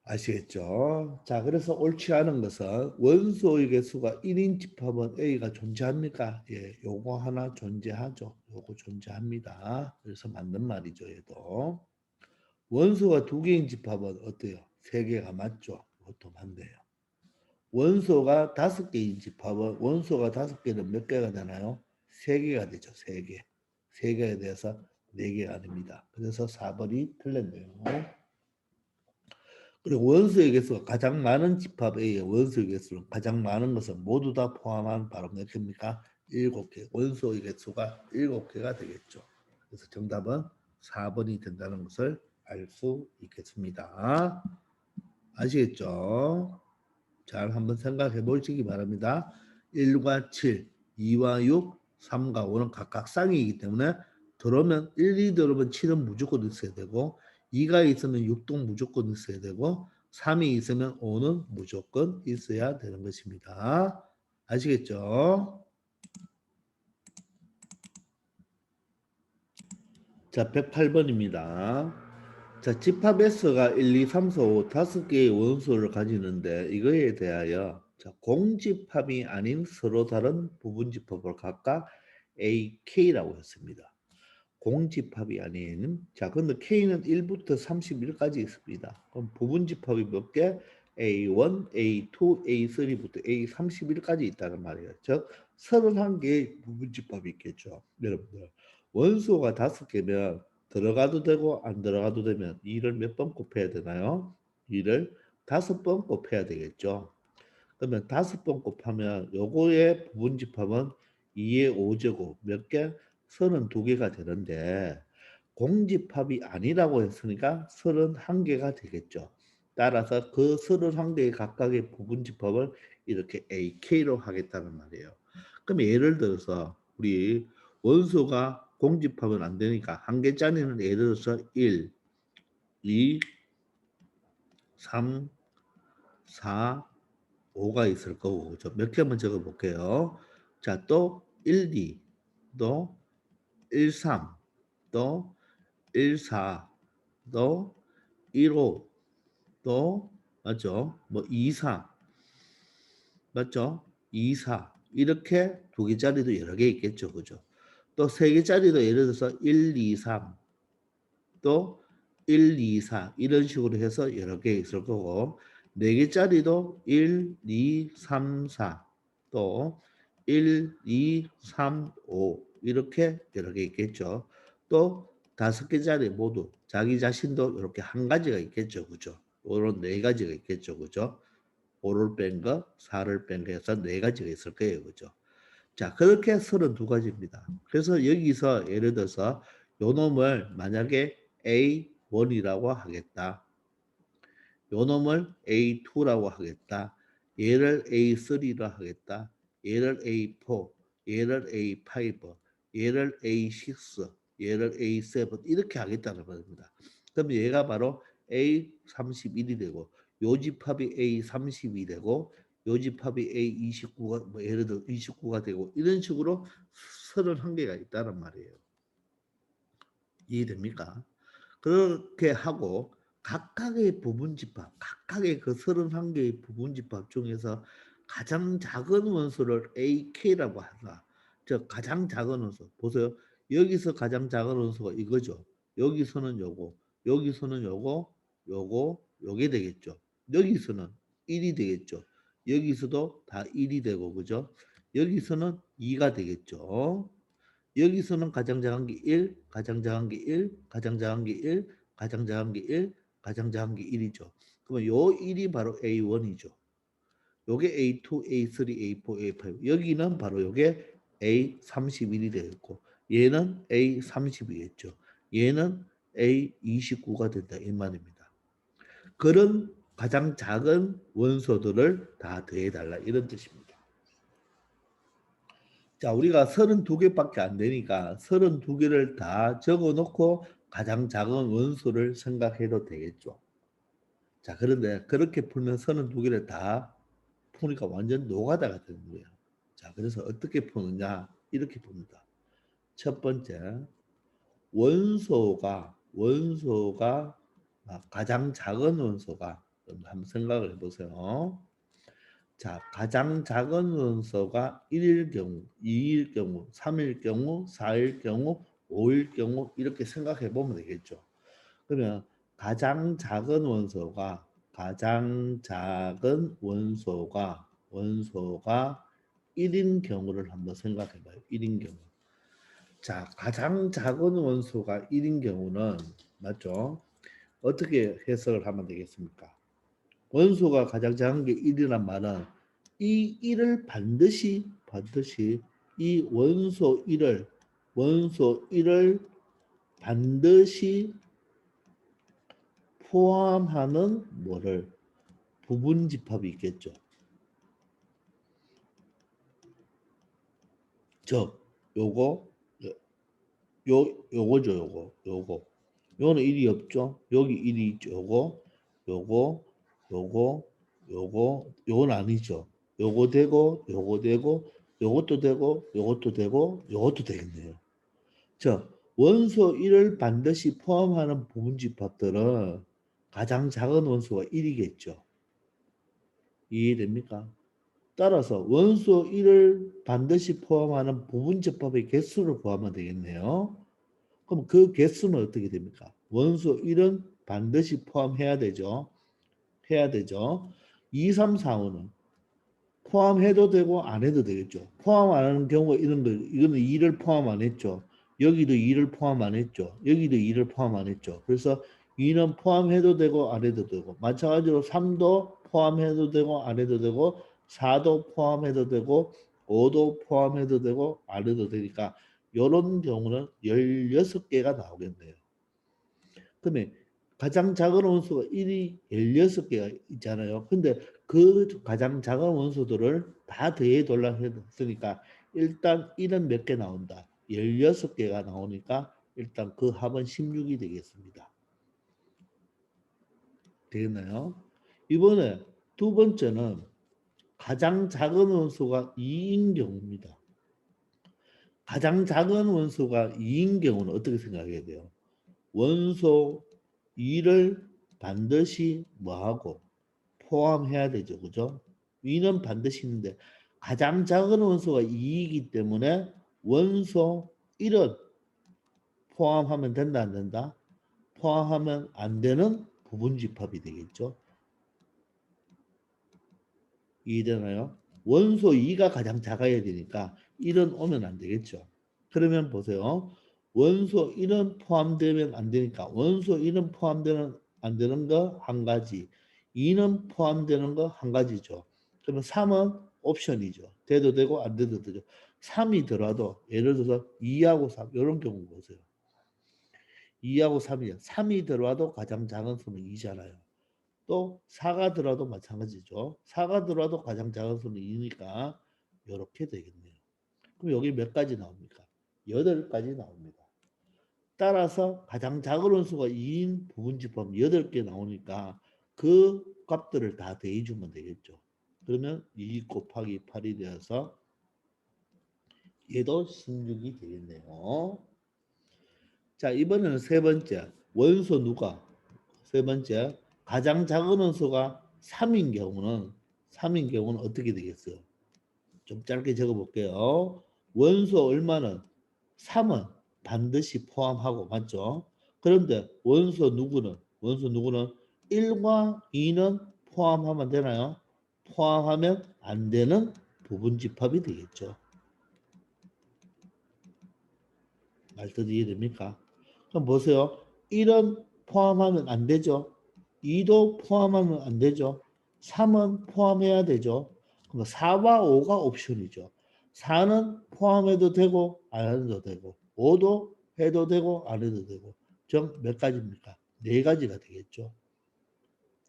아시겠죠? 자, 그래서 옳지 않은 것은 원소의 개수가 1인 집합은 A가 존재합니까? 예, 요거 하나 존재하죠. 요거 존재합니다. 그래서 맞는 말이죠, 얘도. 원소가 2개인 집합은 어때요? 3개가 맞죠? 이것도 맞네요. 원소가 5개인 집합은 원소가 5개는 몇 개가 되나요? 3개가 되죠. 3개. 3개에 대해서 4개가 아닙니다. 그래서 4번이 틀렸네요. 그리고 원소의 개수가 가장 많은 집합 A의 원소의 개수는 가장 많은 것은 모두 다 포함한 바로 몇 개입니까? 7개. 원소의 개수가 7개가 되겠죠. 그래서 정답은 4번이 된다는 것을 알 수 있겠습니다. 아시겠죠? 잘 한번 생각해 보시기 바랍니다. 1과 7, 2와 6, 3과 5는 각각 쌍이기 때문에 들어오면 1, 2 들어오면 7은 무조건 있어야 되고 2가 있으면 6도 무조건 있어야 되고 3이 있으면 5는 무조건 있어야 되는 것입니다. 아시겠죠? 자, 108번입니다. 자, 집합 S가 1, 2, 3, 4, 5 5개의 원소를 가지는데 이거에 대하여 자, 공집합이 아닌 서로 다른 부분집합을 각각 A, K라고 했습니다. 공집합이 아닌 자, 근데 K는 1부터 31까지 있습니다. 그럼 부분집합이 몇 개? A1, A2, A3부터 A31까지 있다는 말이에요. 즉 31개의 부분집합이 있겠죠. 여러분들 원소가 5개면 들어가도 되고 안 들어가도 되면 2를 몇 번 곱해야 되나요? 2를 5번 곱해야 되겠죠. 그러면 5번 곱하면 요거의 부분집합은 2의 5제곱 몇 개? 32개가 되는데 공집합이 아니라고 했으니까 31개가 되겠죠. 따라서 그 31개의 각각의 부분집합을 이렇게 AK로 하겠다는 말이에요. 그럼 예를 들어서 우리 원소가 공집합은 안 되니까 한 개짜리는 예를 들어서 1, 2, 3, 4, 5가 있을 거고 그죠? 몇 개만 적어 볼게요. 자, 또 1, 2, 또 1, 3, 또 1, 4, 또 1, 5, 또 맞죠? 뭐 2, 4 맞죠? 2, 4 이렇게 2개짜리도 여러 개 있겠죠, 그죠? 또 3개짜리도 예를 들어서 1, 2, 3, 또 1, 2, 4 이런 식으로 해서 여러 개 있을 거고 4개짜리도 1, 2, 3, 4 또 1, 2, 3, 5 이렇게 여러 개 있겠죠. 또 5개짜리 모두 자기 자신도 이렇게 한 가지가 있겠죠. 그죠? 이런 4가지가 있겠죠. 그죠? 5를 뺀 거, 4를 뺀 거 해서 4가지가 있을 거예요. 그죠? 자, 그렇게 32가지입니다. 그래서 여기서 예를 들어서 요 놈을 만약에 A1이라고 하겠다. 요 놈을 A2라고 하겠다. 얘를 A3로 하겠다. 얘를 A4, 얘를 A5, 얘를 A6, 얘를 A7 이렇게 하겠다는 말입니다. 그럼 얘가 바로 A31이 되고 요 집합이 A32 되고 요 집합이 A29가 뭐 예를 들어 29가 되고 이런 식으로 31개가 있다는 말이에요. 이해됩니까? 그렇게 하고 각각의 부분집합, 각각의 그 31개의 부분집합 중에서 가장 작은 원소를 AK라고 한다. 즉 가장 작은 원소. 보세요. 여기서 가장 작은 원소가 이거죠. 여기서는 요거, 여기서는 요거, 요거, 요게 되겠죠. 여기서는 1이 되겠죠. 여기서도 다 1이 되고 그죠? 여기서는 2가 되겠죠. 여기서는 가장 작은 게 1, 가장 작은 게 1, 가장 작은 게 1, 가장 작은 게 1, 가장 작은 게 1이죠. 그러면 요 1이 바로 A1이죠. 요게 A2, A3, A4, A5. 여기는 바로 요게 A31이 되겠고 얘는 A30이겠죠. 얘는 A29가 된다 이 말입니다. 그런 가장 작은 원소들을 다 더해달라 이런 뜻입니다. 자, 우리가 32개밖에 안 되니까 32개를 다 적어 놓고 가장 작은 원소를 생각해도 되겠죠. 자, 그런데 그렇게 풀면 32개를 다 푸니까 완전 노가다가 되는 거예요. 자, 그래서 어떻게 푸느냐? 이렇게 풉니다. 첫 번째, 원소가 가장 작은 원소가 한번 생각을 해보세요. 자, 가장 작은 원소가 1일 경우, 2일 경우, 3일 경우, 4일 경우, 5일 경우 이렇게 생각해 보면 되겠죠. 그러면 가장 작은 원소가 1인 경우를 한번 생각해 봐요. 1인 경우. 자, 가장 작은 원소가 1인 경우는 맞죠? 어떻게 해석을 하면 되겠습니까? 원소가 가장 작은 게 1이란 말은 이 1을 반드시 이 원소 1을 반드시 포함하는 뭐를 부분 집합이 있겠죠. 즉 요거 요거죠. 요거는 1이 없죠. 여기 1이 있죠. 요건 아니죠. 요거 되고 요것도 되고 요것도 되겠네요. 자, 원소 1을 반드시 포함하는 부분 집합들은 가장 작은 원소가 1이겠죠. 이해됩니까? 따라서 원소 1을 반드시 포함하는 부분 집합의 개수를 구하면 되겠네요. 그럼 그 개수는 어떻게 됩니까? 원소 1은 반드시 포함해야 되죠. 2, 3, 4, 5는 포함해도 되고 안 해도 되겠죠. 포함 안 하는 경우가 이거는 2를 포함 안 했죠. 여기도 2를 포함 안 했죠. 여기도 2를 포함 안 했죠. 그래서 2는 포함해도 되고 안 해도 되고 마찬가지로 3도 포함해도 되고 안 해도 되고 4도 포함해도 되고 5도 포함해도 되고 안 해도 되니까 이런 경우는 16개가 나오겠네요. 그러면 가장 작은 원소가 1이 16개가 있잖아요. 근데 그 가장 작은 원소들을 다 더해 돌라 했으니까 일단 1은 몇 개 나온다. 16개가 나오니까 일단 그 합은 16이 되겠습니다. 되겠나요? 이번에 두 번째는 가장 작은 원소가 2인 경우입니다. 가장 작은 원소가 2인 경우는 어떻게 생각해야 돼요? 원소 2를 반드시 뭐하고 포함해야 되죠. 그죠? 위는 반드시 있는데 가장 작은 원소가 2이기 때문에 원소 1은 포함하면 된다 안 된다? 포함하면 안 되는 부분 집합이 되겠죠. 이해되나요? 원소 2가 가장 작아야 되니까 1은 오면 안 되겠죠. 그러면 보세요. 원소 1은 포함되면 안 되니까 원소 1은 포함되는 안 되는 거 한 가지, 2는 포함되는 거 한 가지죠. 그러면 3은 옵션이죠. 돼도 되고 안 돼도 되죠. 3이 들어도 예를 들어서 2하고 3 이런 경우 보세요. 2하고 3이요. 3이 들어와도 가장 작은 수는 2잖아요. 또 4가 들어도 마찬가지죠. 4가 들어도 가장 작은 수는 2니까 이렇게 되겠네요. 그럼 여기 몇 가지 나옵니까? 8가지 나옵니다. 따라서 가장 작은 원수가 2인 부분집합 8개 나오니까 그 값들을 다 더해주면 되겠죠. 그러면 2 곱하기 8이 되어서 얘도 16이 되겠네요. 자, 이번에는 세 번째. 원소 누가? 세 번째. 가장 작은 원소가 3인 경우는 어떻게 되겠어요? 좀 짧게 적어 볼게요. 원소 얼마는 3은 반드시 포함하고 맞죠? 그런데 원소 누구는 1과 2는 포함하면 되나요? 포함하면 안 되는 부분 집합이 되겠죠. 말뜻 이해됩니까? 그럼 보세요. 1은 포함하면 안 되죠. 2도 포함하면 안 되죠. 3은 포함해야 되죠. 그럼 4와 5가 옵션이죠. 4는 포함해도 되고 안 해도 되고 5도 해도 되고 안 해도 되고 정 몇 가지입니까? 네 가지가 되겠죠.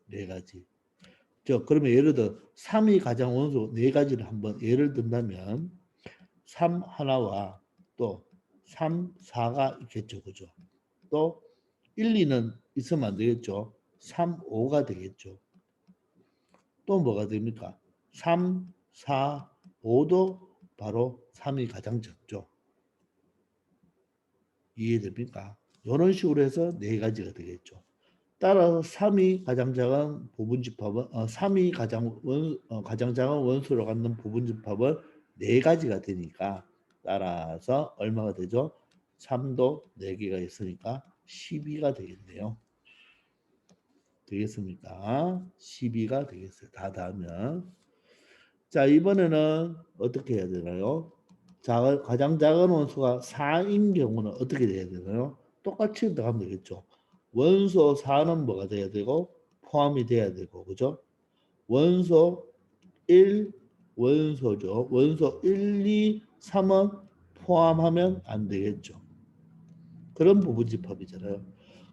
네 가지. 그러면 예를 들어 3이 가장 원소 네 가지를 한번 예를 든다면 3 하나와 또 3, 4가 있겠죠. 그죠? 또 1, 2는 있으면 안 되겠죠. 3, 5가 되겠죠. 또 뭐가 됩니까? 3, 4, 5도 바로 3이 가장 적죠. 이해됩니까? 이런 식으로 해서 네 가지가 되겠죠. 따라서 3이 가장 작은 부분집합은 3이 가장 작은 원소로 갖는 부분집합은 네 가지가 되니까 따라서 얼마가 되죠? 3도 4개가 있으니까 12가 되겠네요. 되겠습니까? 12가 되겠어요. 다 하면. 자, 이번에는 어떻게 해야 되나요? 가장 작은 원소가 4인 경우는 어떻게 돼야 되나요? 똑같이 들어가면 되겠죠. 원소 4는 뭐가 돼야 되고 포함이 돼야 되고 그죠? 원소 1 원소죠. 원소 1, 2, 3은 포함하면 안 되겠죠. 그런 부분집합이잖아요.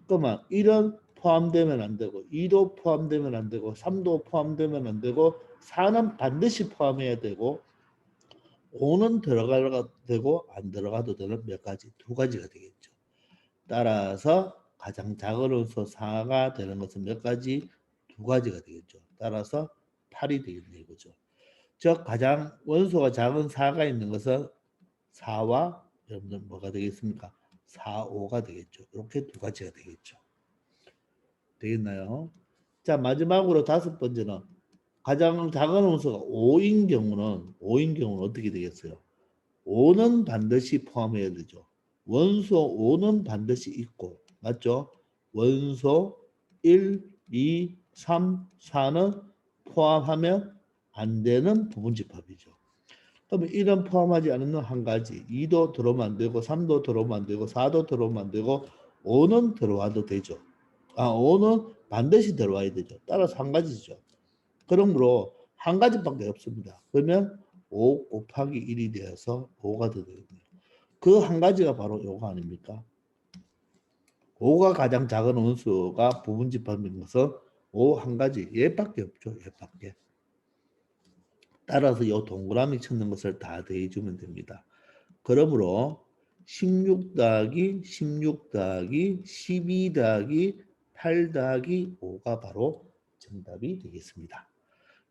그러면 1은 포함되면 안 되고 2도 포함되면 안 되고 3도 포함되면 안 되고 4는 반드시 포함해야 되고 5는 들어가도 되고 안 들어가도 되는 몇 가지? 두 가지가 되겠죠. 따라서 가장 작은 원소 4가 되는 것은 몇 가지? 두 가지가 되겠죠. 따라서 8이 되겠네요. 그죠? 즉 가장 원소가 작은 4가 있는 것은 4와 여러분들 뭐가 되겠습니까? 4, 5가 되겠죠. 이렇게 두 가지가 되겠죠. 되겠나요? 자, 마지막으로 다섯 번째는 가장 작은 원소가 5인 경우는 어떻게 되겠어요? 5는 반드시 포함해야 되죠. 원소 5는 반드시 있고 맞죠? 원소 1, 2, 3, 4는 포함하면 안 되는 부분집합이죠. 그러면 1은 포함하지 않는 한 가지 2도 들어오면 안 되고 3도 들어오면 안 되고 4도 들어오면 안 되고 5는 들어와도 되죠. 5는 반드시 들어와야 되죠. 따라서 한 가지죠. 그러므로 한 가지밖에 없습니다. 그러면 5 곱하기 1이 되어서 5가 되거든요. 그 한 가지가 바로 요거 아닙니까? 5가 가장 작은 원수가 부분집합인 것은 5 한 가지 얘밖에 없죠. 얘밖에. 따라서 요 동그라미 찾는 것을 다 더해주면 됩니다. 그러므로 16 더하기 16 더하기 12 더하기 8 더하기 5가 바로 정답이 되겠습니다.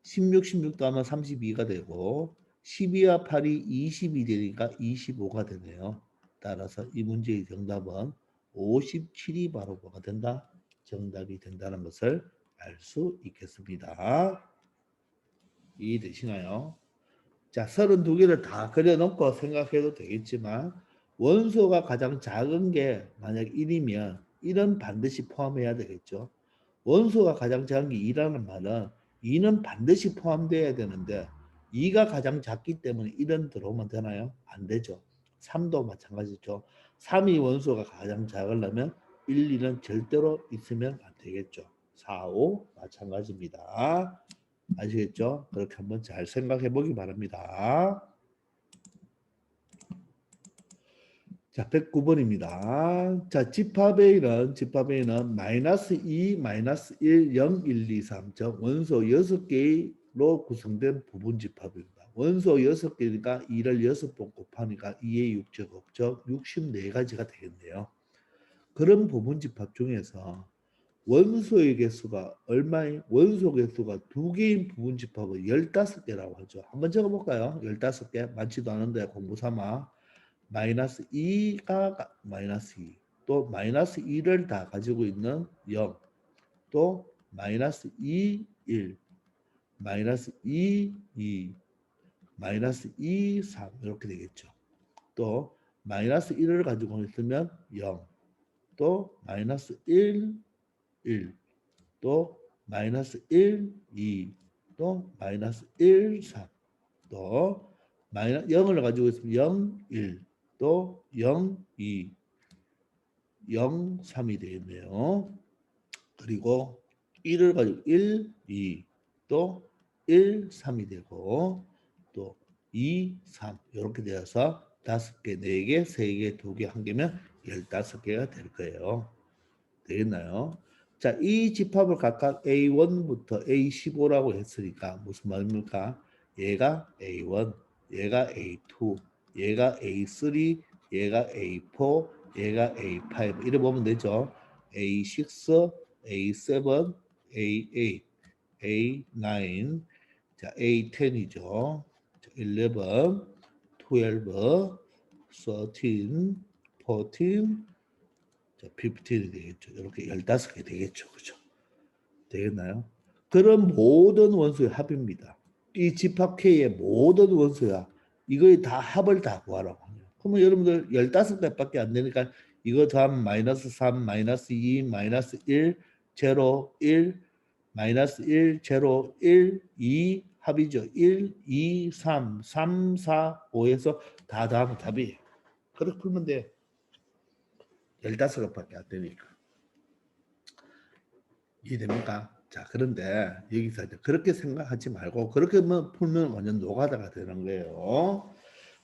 16 더하면 32가 되고 12와 8이 20이 되니까 25가 되네요. 따라서 이 문제의 정답은 57이 바로 뭐가 된다? 정답이 된다는 것을 알 수 있겠습니다. 이해되시나요? 자, 32개를 다 그려놓고 생각해도 되겠지만 원소가 가장 작은 게 만약 1이면 1은 반드시 포함해야 되겠죠. 원소가 가장 작은 게 2라는 말은 2는 반드시 포함돼야 되는데 2가 가장 작기 때문에 1은 들어오면 되나요? 안 되죠. 3도 마찬가지죠. 3이 원소가 가장 작으려면 1, 2는 절대로 있으면 안 되겠죠. 4, 5 마찬가지입니다. 아시겠죠? 그렇게 한번 잘 생각해 보기 바랍니다. 자, 109번입니다. 자, 집합A는 마이너스 2, 마이너스 1, 0, 1, 2, 3. 즉, 원소 6개로 구성된 부분 집합입니다. 원소 6개니까 2를 6번 곱하니까 2의 6제곱, 즉 64가지가 되겠네요. 그런 부분 집합 중에서 원소의 개수가 얼마예요? 원소 개수가 2개인 부분 집합은 15개라고 하죠. 한번 적어볼까요? 15개. 많지도 않은데 공부 삼아. 마이너스 2가 마이너스 2. 또 마이너스 2를 다 가지고 있는 0. 또 마이너스 2, 1. 마이너스 2, 2. 마이너스 2, 3. 이렇게 되겠죠. 또 마이너스 1을 가지고 있으면 0. 또 마이너스 1, 1. 또 마이너스 1, 2, 또 마이너스 1, 3, 또 마이너스 0을 가지고 있으면 0, 1, 또 0, 2, 0, 3이 되겠네요. 그리고 1을 가지고 1, 2, 또 1, 3이 되고 또 2, 3 이렇게 되어서 5개, 4개, 3개, 2개, 1개면 15개가 될 거예요. 되겠나요? 자, 이 집합을 각각 A1부터 A15라고 했으니까 무슨 말입니까? 얘가 A1, 얘가 A2, 얘가 A3, 얘가 A4, 얘가 A5 이래 보면 되죠. A6, A7, A8, A9, 자 A10이죠. 11, 12, 13, 14, 자, 15이 되겠죠. 이렇게 15개 되겠죠. 그죠? 되겠나요? 그런 모든 원소의 합입니다. 이 집합 K의 모든 원소야. 이거의 다 합을 다 구하라고 합니다. 그러면 여러분들 15개밖에 안 되니까 이거 더하면 마이너스 3, 마이너스 2, 마이너스 1, 제로, 1, 마이너스 1, 제로, 1, 2 합이죠. 1, 2, 3, 3, 4, 5에서 다 더하면 답이에요. 그렇게 풀면 돼. 15개밖에 안 되니까. 이해됩니까? 자, 그런데 여기서 이제 그렇게 생각하지 말고 그렇게만 풀면 완전 노가다가 되는 거예요.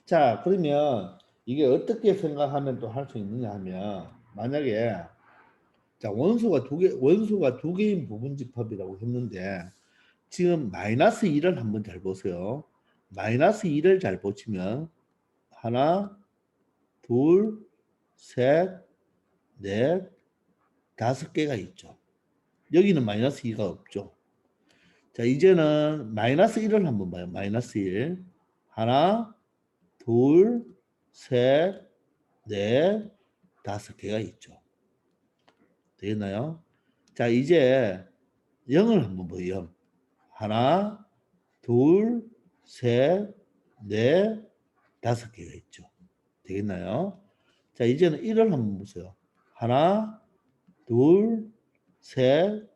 자, 그러면 이게 어떻게 생각하면 또 할 수 있느냐 하면 만약에 자, 원소가 두 개인 부분집합이라고 했는데 지금 마이너스 2를 한번 잘 보세요. 마이너스 2를 잘 보시면 하나, 둘, 셋, 넷, 5개가 있죠. 여기는 마이너스 2가 없죠. 자, 이제는 마이너스 1을 한번 봐요. 마이너스 1. 하나, 둘, 셋, 넷, 5개가 있죠. 되겠나요? 자, 이제 0을 한번 봐요. 0. 하나, 둘, 셋, 넷, 5개가 있죠. 되겠나요? 자, 이제는 1을 한번 보세요. 하나, 둘, 셋,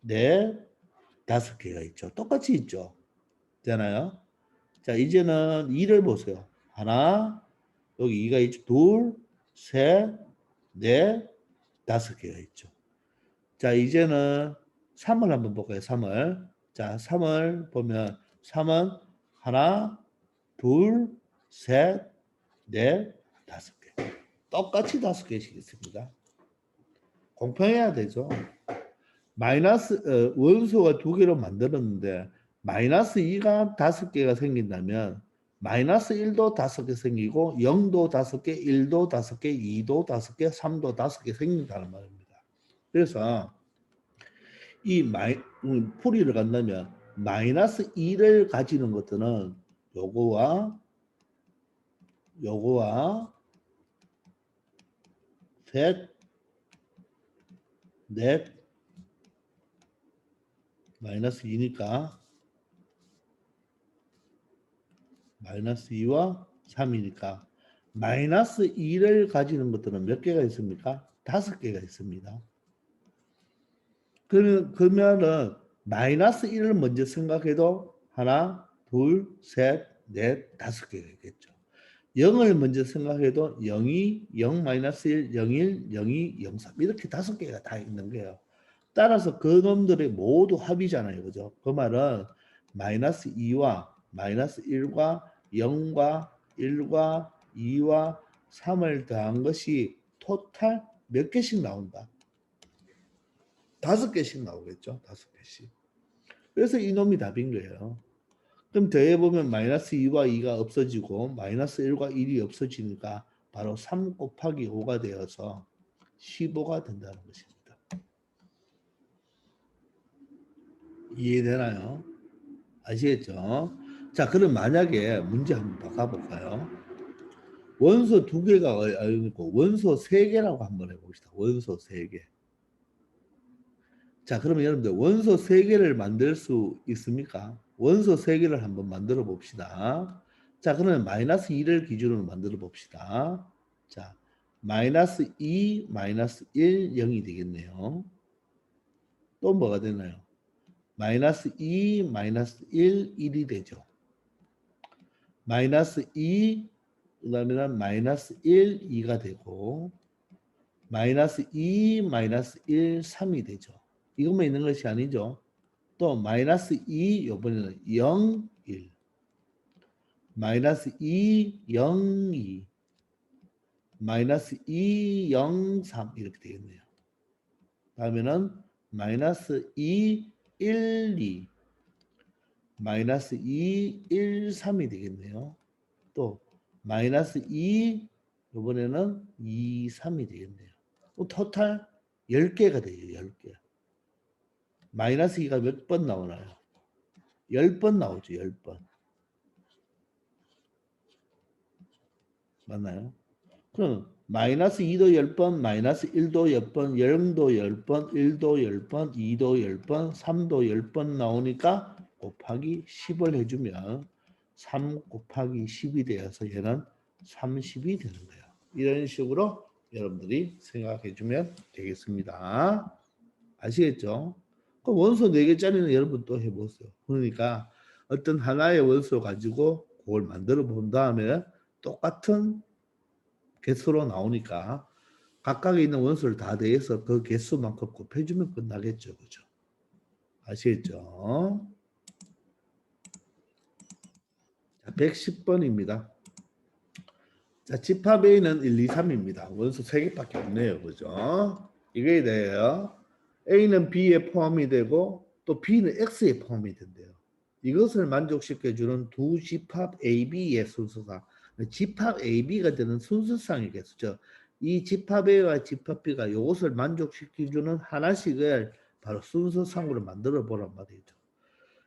넷, 5개가 있죠. 똑같이 있죠. 되나요? 자, 이제는 2를 보세요. 하나, 여기 2가 있죠. 둘, 셋, 넷, 5개가 있죠. 자, 이제는 3을 한번 볼까요? 3을. 자, 3을 보면 3은 하나, 둘, 셋, 넷, 5개. 똑같이 5개씩 있습니다. 공평해야 되죠. 원소가 2개로 만들었는데 마이너스 2가 5개가 생긴다면 마이너스 1도 5개 생기고 0도 5개, 1도 5개, 2도 5개, 3도 5개 생긴다는 말입니다. 그래서 이 풀이를 간다면 마이너스 2를 가지는 것들은 요거와 셋, 넷, 마이너스 2니까 마이너스 2와 3이니까 마이너스 2를 가지는 것들은 몇 개가 있습니까? 5개가 있습니다. 그러면은 마이너스 1을 먼저 생각해도 하나, 둘, 셋, 넷, 5개가 있겠죠. 0을 먼저 생각해도 0이 0 마이너스 1, 01, 02, 03 이렇게 5개가 다 있는 거예요. 따라서 그 놈들의 모두 합이잖아요. 그죠? 그 말은 마이너스 2와 마이너스 1과 0과 1과 2와 3을 더한 것이 토탈 몇 개씩 나온다? 5개씩 나오겠죠. 5개씩. 그래서 이놈이 답인 거예요. 그럼 더해보면 마이너스 2와 2가 없어지고 마이너스 1과 1이 없어지니까 바로 3 곱하기 5가 되어서 15가 된다는 것입니다. 이해되나요? 아시겠죠? 자, 그럼 만약에 문제 한번 바꿔볼까요? 원소 2개가 아니고 원소 3개라고 한번 해봅시다. 원소 3개. 자, 그러면 여러분들 원소 3개를 만들 수 있습니까? 원소 3개를 한번 만들어 봅시다. 자, 그러면 마이너스 2를 기준으로 만들어 봅시다. 자, 마이너스 2, 마이너스 1, 0이 되겠네요. 또 뭐가 되나요? 마이너스 2, 마이너스 1, 1이 되죠. 마이너스 2, 그다음에는 마이너스 1, 2가 되고 마이너스 2, 마이너스 1, 3이 되죠. 이것만 있는 것이 아니죠. 또 마이너스 2, 이번에는 0, 1 마이너스 2, 0, 2 마이너스 2, 0, 3 이렇게 되겠네요. 다음에는 마이너스 2, 1, 2 마이너스 2, 1, 3이 되겠네요. 또 마이너스 2 이번에는 2, 3이 되겠네요. 토탈 10개가 돼요. 10개. 마이너스 2가 몇 번 나오나요? 10번 나오죠. 10번. 맞나요? 그럼 마이너스 2도 10번, 마이너스 1도 10번, 0도 10번, 1도 10번, 2도 10번, 3도 10번 나오니까 곱하기 10을 해주면 3 곱하기 10이 되어서 얘는 30이 되는 거예요. 이런 식으로 여러분들이 생각해 주면 되겠습니다. 아시겠죠? 그럼 원소 4개짜리는 여러분 또 해보세요. 그러니까 어떤 하나의 원소 가지고 그걸 만들어 본 다음에 똑같은 개수로 나오니까 각각에 있는 원소를 다 더해서 그 개수만큼 곱해주면 끝나겠죠. 그죠? 아시겠죠? 자, 110번입니다. 자, 집합 A는 1, 2, 3입니다. 원소 3개밖에 없네요. 그죠? 이거에 대해요. A는 B에 포함이 되고 또 B는 X에 포함이 된대요. 이것을 만족시켜주는 두 집합 AB의 순서상 집합 AB가 되는 순서상의 개수죠. 이 집합 A와 집합 B가 이것을 만족시켜주는 하나씩을 바로 순서상으로 만들어 보란 말이죠.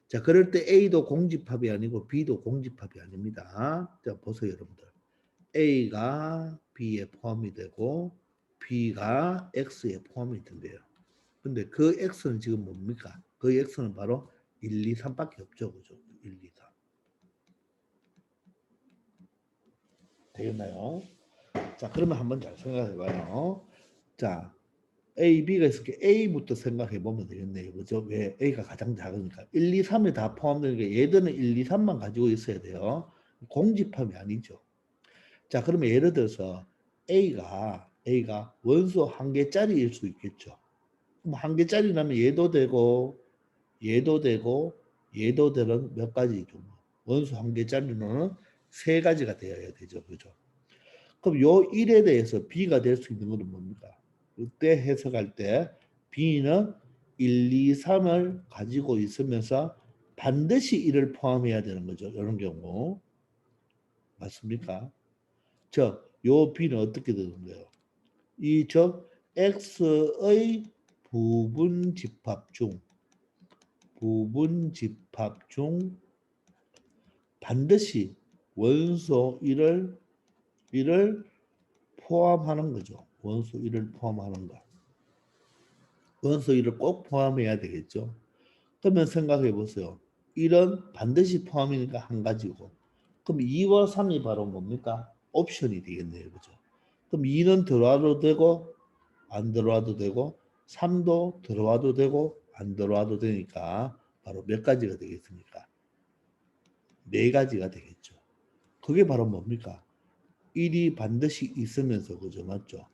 자, 그럴 때 A도 공집합이 아니고 B도 공집합이 아닙니다. 자, 보세요, 여러분들. A가 B에 포함이 되고 B가 X에 포함이 된대요. 근데 그 X는 지금 뭡니까? 그 X는 바로 1, 2, 3밖에 없죠. 그죠? 1, 2, 3. 되겠나요? 자, 그러면 한번 잘 생각해 봐요. 자, A, B가 있을 게 A부터 생각해 보면 되겠네요. 그죠? 왜? A가 가장 작으니까. 1, 2, 3에 다 포함되는 게 얘들은 1, 2, 3만 가지고 있어야 돼요. 공집합이 아니죠. 자, 그러면 예를 들어서 A가 원소 1개짜리일 수 있겠죠. 그럼 1개짜리라면 얘도 되고 얘도 되고 얘도 되는 몇 가지 종류. 원소 1개짜리로는 3가지가 되어야 되죠. 그죠? 그럼 요 1에 대해서 B가 될 수 있는 것은 뭡니까? 이때 해석할 때 B는 1, 2, 3을 가지고 있으면서 반드시 1을 포함해야 되는 거죠. 이런 경우. 맞습니까? 요 B는 어떻게 되는 거예요? X의 부분 집합 중 반드시 원소 1을 포함하는 거죠. 원소 1을 포함하는 거. 원소 1을 꼭 포함해야 되겠죠. 그러면 생각해 보세요. 1은 반드시 포함이니까 한 가지고. 그럼 2와 3이 바로 뭡니까? 옵션이 되겠네요. 그죠? 그럼 2는 들어와도 되고 안 들어와도 되고 3도 들어와도 되고 안 들어와도 되니까 바로 몇 가지가 되겠습니까? 4가지가 되겠죠. 그게 바로 뭡니까? 1이 반드시 있으면서 그죠? 맞죠?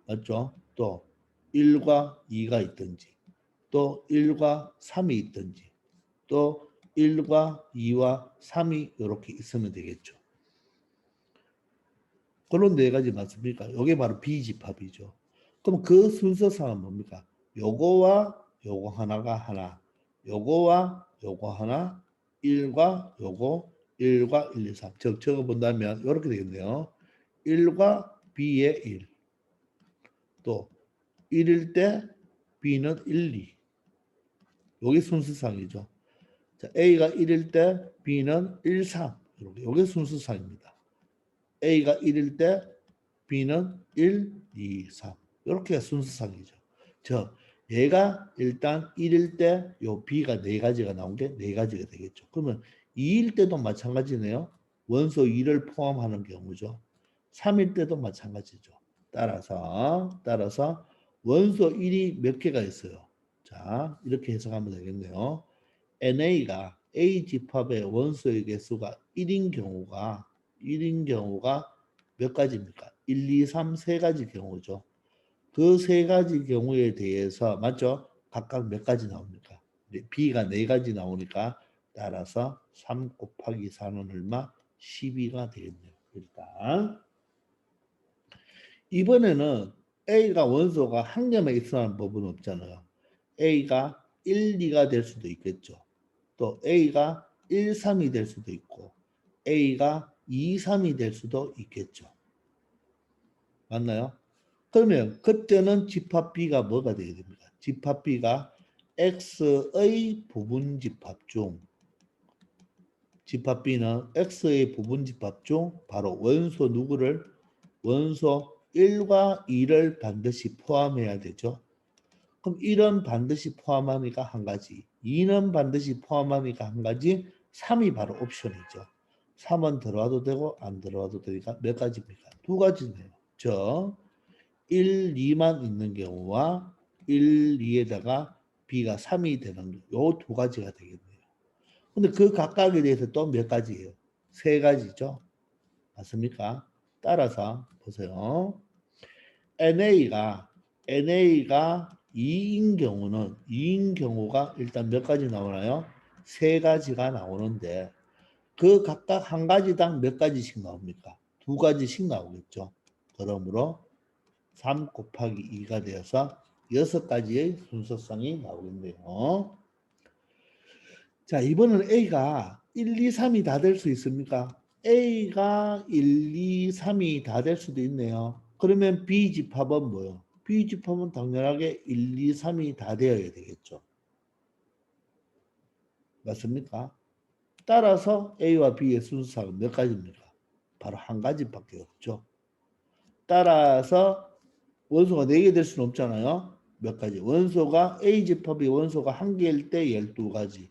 맞죠? 또 1과 2가 있든지 또 1과 3이 있든지 또 1과 2와 3이 이렇게 있으면 되겠죠. 그런 4가지 맞습니까? 이게 바로 비집합이죠. 그럼 그 순서상은 뭡니까? 요거와 요거 하나가 하나, 요거와 요거 하나, 1과 요거, 1과 1, 2, 3. 즉 적어본다면 이렇게 되겠네요. 1과 B의 1. 또 1일 때 B는 1, 2. 요게 순서상이죠. 자, A가 1일 때 B는 1, 3. 요게 순서상입니다. A가 1일 때 B는 1, 2, 3. 이렇게 순서상이죠. 얘가 일단 1일 때 요 B가 4가지가 나온 게 4가지가 되겠죠. 그러면 2일 때도 마찬가지네요. 원소 2를 포함하는 경우죠. 3일 때도 마찬가지죠. 따라서 원소 1이 몇 개가 있어요. 자, 이렇게 해석하면 되겠네요. NA가 A 집합의 원소의 개수가 1인 경우가 몇 가지입니까? 1, 2, 3, 3가지 경우죠. 그 3가지 경우에 대해서 맞죠? 각각 몇 가지 나옵니까? B가 4가지 나오니까 따라서 3 곱하기 4는 얼마? 12가 되겠네요. 일단 이번에는 A가 원소가 한 개만 있어야 법은 없잖아요. A가 1, 2가 될 수도 있겠죠. 또 A가 1, 3이 될 수도 있고 A가 2, 3이 될 수도 있겠죠. 맞나요? 그러면 그때는 집합 B가 뭐가 되게 됩니까? 집합 B가 X의 부분집합 중 집합 B는 X의 부분집합 중 바로 원소 누구를 원소 1과 2를 반드시 포함해야 되죠. 그럼 1은 반드시 포함하니까 한 가지, 2는 반드시 포함하니까 한 가지, 3이 바로 옵션이죠. 3은 들어와도 되고 안 들어와도 되니까 몇 가지입니까? 두 가지네요. 저 1, 2만 있는 경우와 1, 2에다가 B가 3이 되는 요 두 가지가 되겠네요. 근데 그 각각에 대해서 또 몇 가지예요? 세 가지죠. 맞습니까? 따라서 보세요. NA가 2인 경우는 2인 경우가 일단 몇 가지 나오나요? 세 가지가 나오는데 그 각각 한 가지당 몇 가지씩 나옵니까? 두 가지씩 나오겠죠. 그러므로 3 곱하기 2가 되어서 6가지의 순서상이 나오겠네요. 자, 이번은 A가 1, 2, 3이 다 될 수 있습니까? A가 1, 2, 3이 다 될 수도 있네요. 그러면 B집합은 뭐예요? B집합은 당연하게 1, 2, 3이 다 되어야 되겠죠. 맞습니까? 따라서 A와 B의 순서상은 몇 가지입니까? 바로 한 가지밖에 없죠. 따라서 원소가 4개 될 수는 없잖아요. 몇 가지? 원소가 A집합이 원소가 1개일 때 12가지.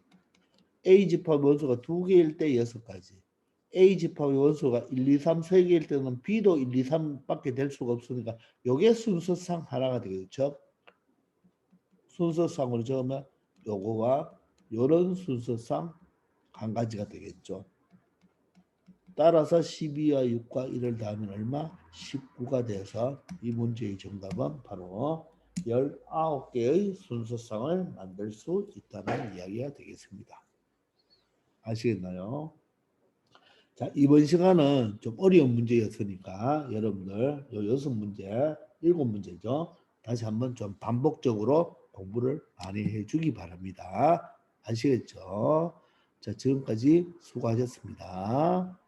A집합 원소가 2개일 때 6가지. A집합의 원소가 1, 2, 3, 3개일 때는 B도 1, 2, 3밖에 될 수가 없으니까 요게 순서상 하나가 되겠죠. 순서상으로 적으면 요거와 요런 순서상 한 가지가 되겠죠. 따라서 12와 6과 1을 더하면 얼마? 19가 돼서 이 문제의 정답은 바로 19개의 순서상을 만들 수 있다는 이야기가 되겠습니다. 아시겠나요? 자, 이번 시간은 좀 어려운 문제였으니까 여러분들 요 6문제, 7문제죠. 다시 한번 좀 반복적으로 공부를 많이 해주기 바랍니다. 아시겠죠? 자, 지금까지 수고하셨습니다.